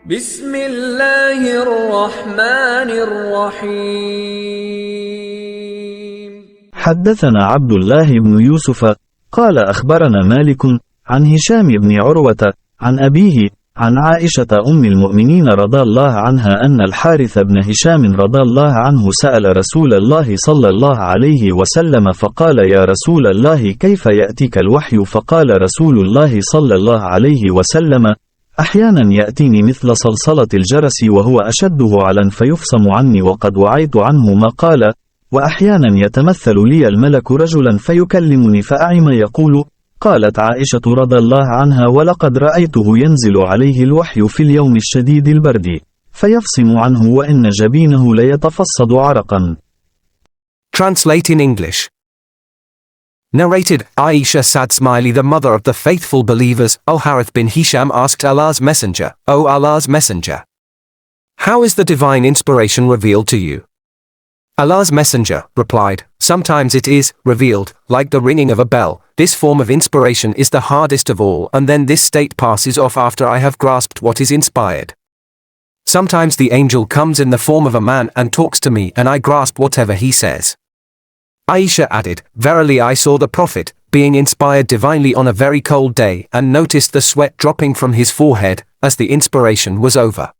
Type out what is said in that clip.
بسم الله الرحمن الرحيم. حدثنا عبد الله بن يوسف قال أخبرنا مالك عن هشام بن عروة عن أبيه عن عائشة أم المؤمنين رضي الله عنها أن الحارث بن هشام رضي الله عنه سأل رسول الله صلى الله عليه وسلم فقال: يا رسول الله، كيف يأتيك الوحي؟ فقال رسول الله صلى الله عليه وسلم: أحيانا يأتيني مثل صلصلة الجرس وهو أشده علا فيفصم عني وقد وعيت عنه ما قال، وأحيانا يتمثل لي الملك رجلا فيكلمني فأعم يقول. قالت عائشة رضي الله عنها: ولقد رأيته ينزل عليه الوحي في اليوم الشديد البرد فيفصم عنه وإن جبينه ليتفصد عرقا. Translate in English. Narrated, Aisha Sad Smiley, the mother of the faithful believers, Al-Harith bin Hisham asked Allah's Messenger, O Allah's Messenger, how is the divine inspiration revealed to you? Allah's Messenger replied, sometimes it is revealed, like the ringing of a bell. This form of inspiration is the hardest of all, and then this state passes off after I have grasped what is inspired. Sometimes the angel comes in the form of a man and talks to me, and I grasp whatever he says. Aisha added, verily I saw the Prophet, being inspired divinely on a very cold day, and noticed the sweat dropping from his forehead, as the inspiration was over.